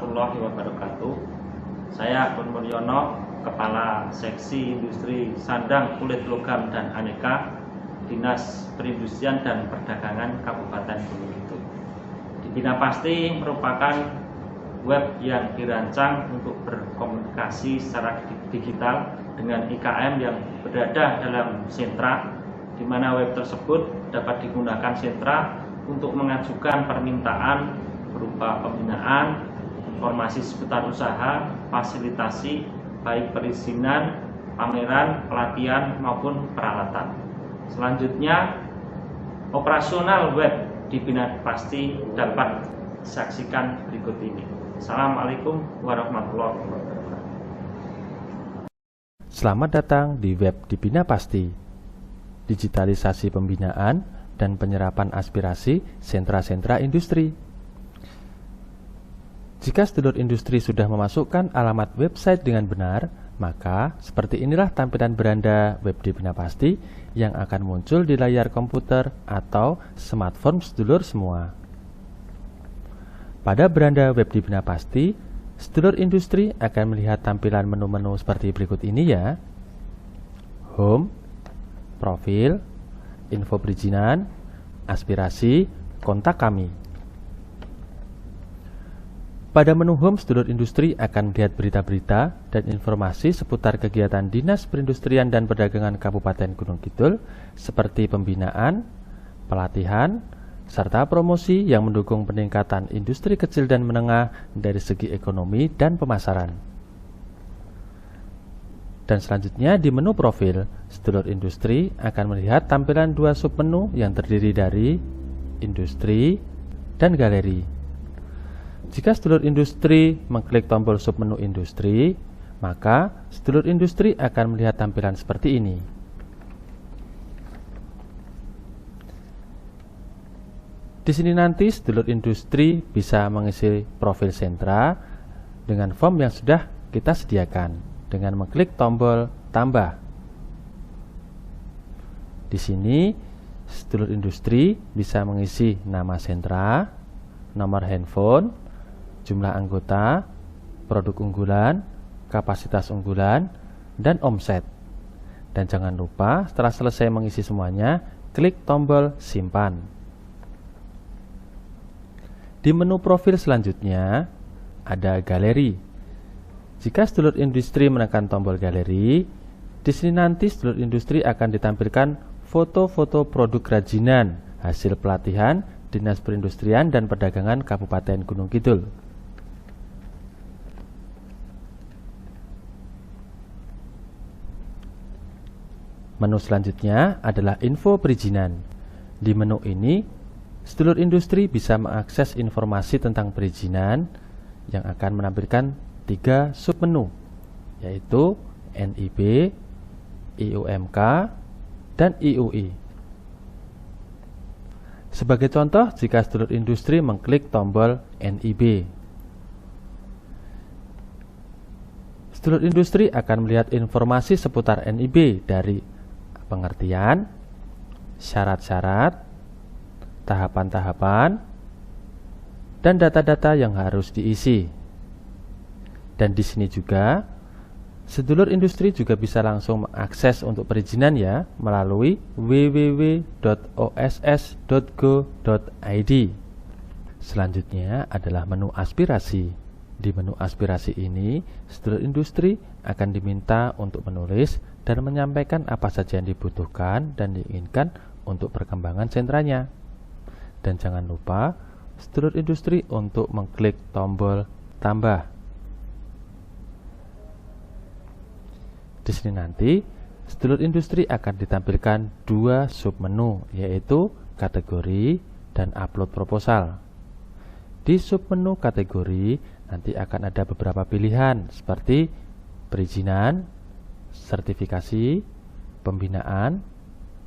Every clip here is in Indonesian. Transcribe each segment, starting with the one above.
warahmatullahi wabarakatuh. Saya Akun Mulyono, Kepala Seksi Industri Sandang Kulit Logam dan Aneka, Dinas Perindustrian dan Perdagangan Kabupaten Gunung Kidul. Dibina Pasti merupakan web yang dirancang untuk berkomunikasi secara digital dengan IKM yang berada dalam sentra, di mana web tersebut dapat digunakan sentra untuk mengajukan permintaan berupa pembinaan, informasi seputar usaha, fasilitasi, baik perizinan, pameran, pelatihan maupun peralatan. Selanjutnya, operasional web di Bina Pasti dapat disaksikan berikut ini. Assalamualaikum warahmatullahi wabarakatuh. Selamat datang di web di Bina Pasti. Digitalisasi pembinaan dan penyerapan aspirasi sentra-sentra industri. Jika sedulur industri sudah memasukkan alamat website dengan benar, maka seperti inilah tampilan beranda web di Bina Pasti yang akan muncul di layar komputer atau smartphone sedulur semua. Pada beranda web di Bina Pasti, sedulur industri akan melihat tampilan menu-menu seperti berikut ini ya. Home, profil, info perizinan, aspirasi, kontak kami. Pada menu home, sedulur industri akan melihat berita-berita dan informasi seputar kegiatan Dinas Perindustrian dan Perdagangan Kabupaten Gunung Kidul seperti pembinaan, pelatihan, serta promosi yang mendukung peningkatan industri kecil dan menengah dari segi ekonomi dan pemasaran. Dan selanjutnya di menu profil, sedulur industri akan melihat tampilan dua submenu yang terdiri dari industri dan galeri. Jika sedulur industri mengklik tombol submenu industri, maka sedulur industri akan melihat tampilan seperti ini. Di sini nanti sedulur industri bisa mengisi profil sentra dengan form yang sudah kita sediakan dengan mengklik tombol tambah. Di sini sedulur industri bisa mengisi nama sentra, nomor handphone, jumlah anggota, produk unggulan, kapasitas unggulan, dan omset. Dan jangan lupa setelah selesai mengisi semuanya, klik tombol simpan. Di menu profil selanjutnya ada galeri. Jika sedulur industri menekan tombol galeri, di sini nanti sedulur industri akan ditampilkan foto-foto produk kerajinan hasil pelatihan Dinas Perindustrian dan Perdagangan Kabupaten Gunung Kidul. Menu selanjutnya adalah info perizinan. Di menu ini, sedulur industri bisa mengakses informasi tentang perizinan yang akan menampilkan 3 submenu, yaitu NIB, IUMK, dan IUI. Sebagai contoh, jika sedulur industri mengklik tombol NIB, sedulur industri akan melihat informasi seputar NIB dari pengertian, syarat-syarat, tahapan-tahapan, dan data-data yang harus diisi. Dan di sini juga sedulur industri juga bisa langsung mengakses untuk perizinan ya melalui www.oss.go.id. Selanjutnya adalah menu aspirasi. Di menu aspirasi ini, sedulur industri akan diminta untuk menulis dan menyampaikan apa saja yang dibutuhkan dan diinginkan untuk perkembangan sentranya. Dan jangan lupa sedulur industri untuk mengklik tombol tambah. Di sini nanti sedulur industri akan ditampilkan 2 submenu, yaitu kategori dan upload proposal. Di submenu kategori nanti akan ada beberapa pilihan seperti perizinan, sertifikasi, pembinaan,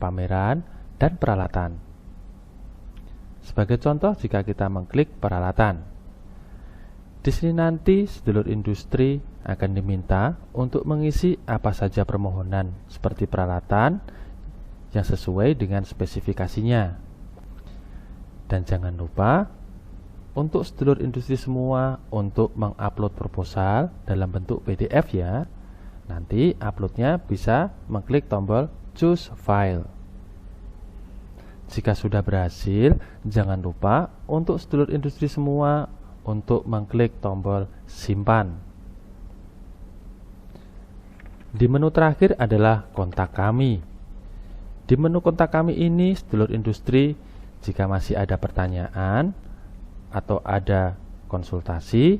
pameran, dan peralatan. Sebagai contoh, jika kita mengklik peralatan, di sini nanti sedulur industri akan diminta untuk mengisi apa saja permohonan seperti peralatan yang sesuai dengan spesifikasinya. Dan jangan lupa untuk sedulur industri semua untuk mengupload proposal dalam bentuk PDF ya. Nanti uploadnya bisa mengklik tombol Choose File. Jika sudah berhasil, jangan lupa untuk sedulur industri semua untuk mengklik tombol Simpan. Di menu terakhir adalah Kontak Kami. Di menu Kontak Kami ini, sedulur industri jika masih ada pertanyaan atau ada konsultasi,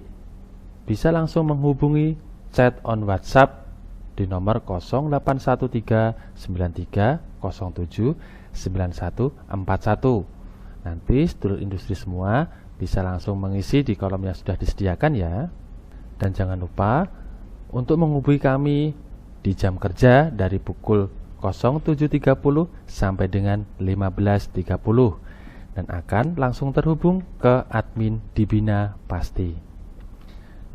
bisa langsung menghubungi chat on WhatsApp di nomor 081393079141. Nanti sedulur industri semua bisa langsung mengisi di kolom yang sudah disediakan ya. Dan jangan lupa untuk menghubungi kami di jam kerja dari pukul 07.30 sampai dengan 15.30 dan akan langsung terhubung ke admin Dibina Pasti.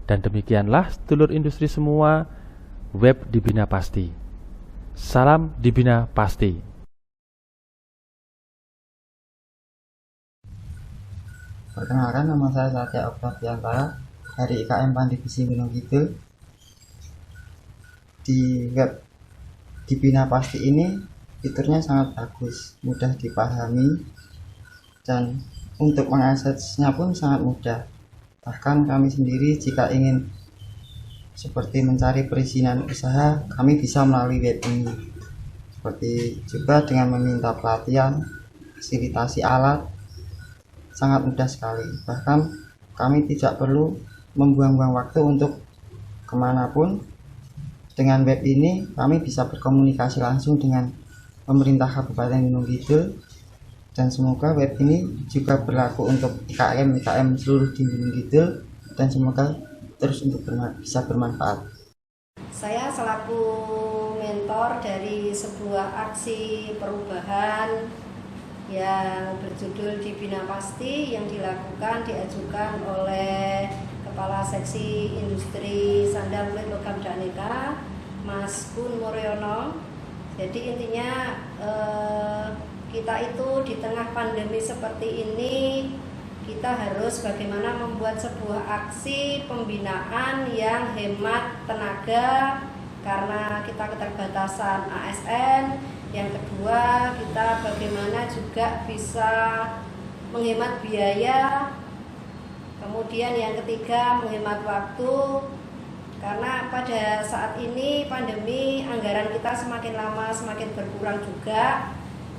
Dan demikianlah sedulur industri semua, web Dibina Pasti. Salam Dibina Pasti. Perkenalkan, nama saya Satya Oktaviantara dari IKM Pandivisi Gunung Kidul. Di web Dibina Pasti ini fiturnya sangat bagus, mudah dipahami, dan untuk mengaksesnya pun sangat mudah. Bahkan kami sendiri jika ingin seperti mencari perizinan usaha, kami bisa melalui web ini. Seperti juga dengan meminta pelatihan, fasilitasi alat, sangat mudah sekali. Bahkan kami tidak perlu membuang-buang waktu untuk kemanapun. Dengan web ini kami bisa berkomunikasi langsung dengan pemerintah Kabupaten Gunung Kidul, dan semoga web ini juga berlaku untuk IKM seluruh di Gunung Kidul, dan semoga terus untuk bisa bermanfaat. Saya selaku mentor dari sebuah aksi perubahan yang berjudul Dibina Pasti yang diajukan oleh Kepala Seksi Industri Sandang Kulit Logam dan Aneka, Mas Kun Muryono. Jadi intinya kita itu di tengah pandemi seperti ini, kita harus bagaimana membuat sebuah aksi pembinaan yang hemat tenaga karena kita keterbatasan ASN. Yang kedua, kita bagaimana juga bisa menghemat biaya. Kemudian yang ketiga, menghemat waktu, karena pada saat ini pandemi anggaran kita semakin lama semakin berkurang juga.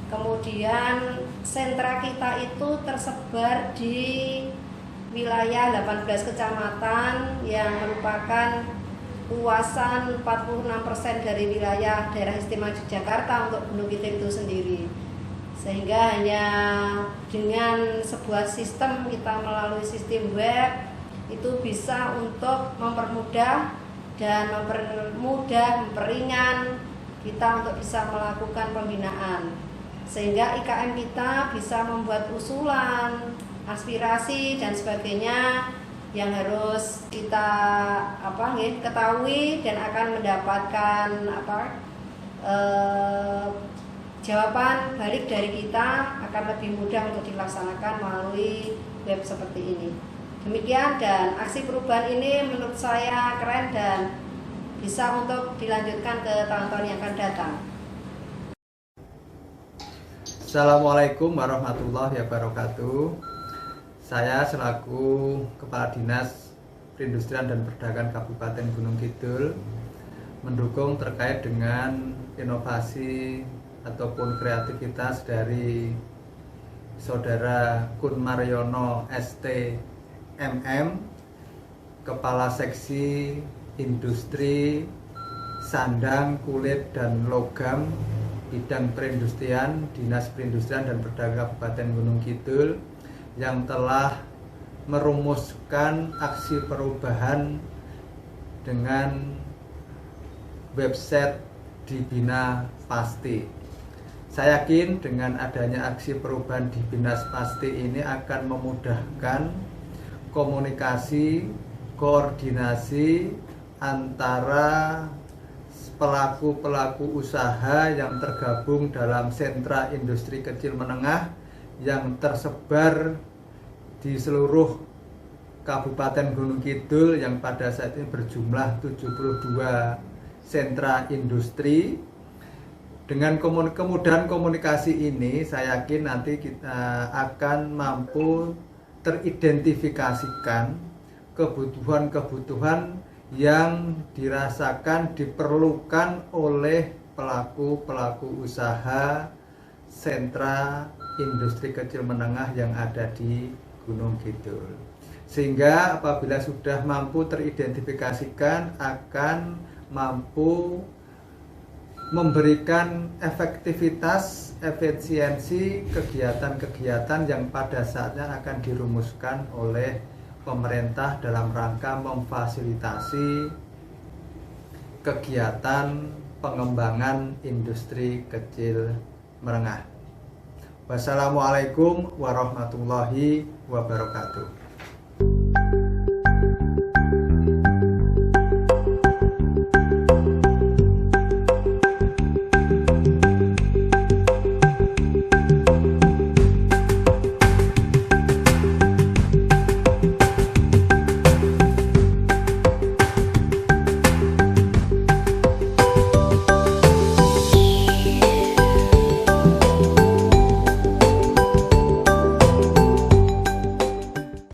Kemudian sentra kita itu tersebar di wilayah 18 kecamatan yang merupakan luasan 46% dari wilayah daerah istimewa Yogyakarta untuk Gunung Kidul itu sendiri. Sehingga hanya dengan sebuah sistem, kita melalui sistem web itu bisa untuk mempermudah dan memperingan kita untuk bisa melakukan pembinaan, sehingga IKM kita bisa membuat usulan, aspirasi dan sebagainya yang harus kita ketahui dan akan mendapatkan jawaban balik dari kita akan lebih mudah untuk dilaksanakan melalui web seperti ini. Demikian, dan aksi perubahan ini menurut saya keren dan bisa untuk dilanjutkan ke tahun-tahun yang akan datang. Assalamualaikum warahmatullahi wabarakatuh. Saya selaku Kepala Dinas Perindustrian dan Perdagangan Kabupaten Gunung Kidul mendukung terkait dengan inovasi ataupun kreativitas dari Saudara Kun Maryono ST MM, Kepala Seksi Industri Sandang Kulit dan Logam Bidang Perindustrian Dinas Perindustrian dan Perdagangan Kabupaten Gunung Kidul, yang telah merumuskan aksi perubahan dengan website Dibina Pasti. Saya yakin dengan adanya aksi perubahan Dibina Pasti ini akan memudahkan komunikasi, koordinasi antara pelaku-pelaku usaha yang tergabung dalam sentra industri kecil menengah yang tersebar di seluruh Kabupaten Gunung Kidul yang pada saat ini berjumlah 72 sentra industri. Dengan kemudahan komunikasi ini, saya yakin nanti kita akan mampu teridentifikasikan kebutuhan-kebutuhan yang dirasakan diperlukan oleh pelaku-pelaku usaha sentra industri kecil menengah yang ada di Gunung Kidul. Sehingga apabila sudah mampu teridentifikasikan, akan mampu memberikan efektivitas, efisiensi kegiatan-kegiatan yang pada saatnya akan dirumuskan oleh pemerintah dalam rangka memfasilitasi kegiatan pengembangan industri kecil menengah. Wassalamualaikum warahmatullahi wabarakatuh.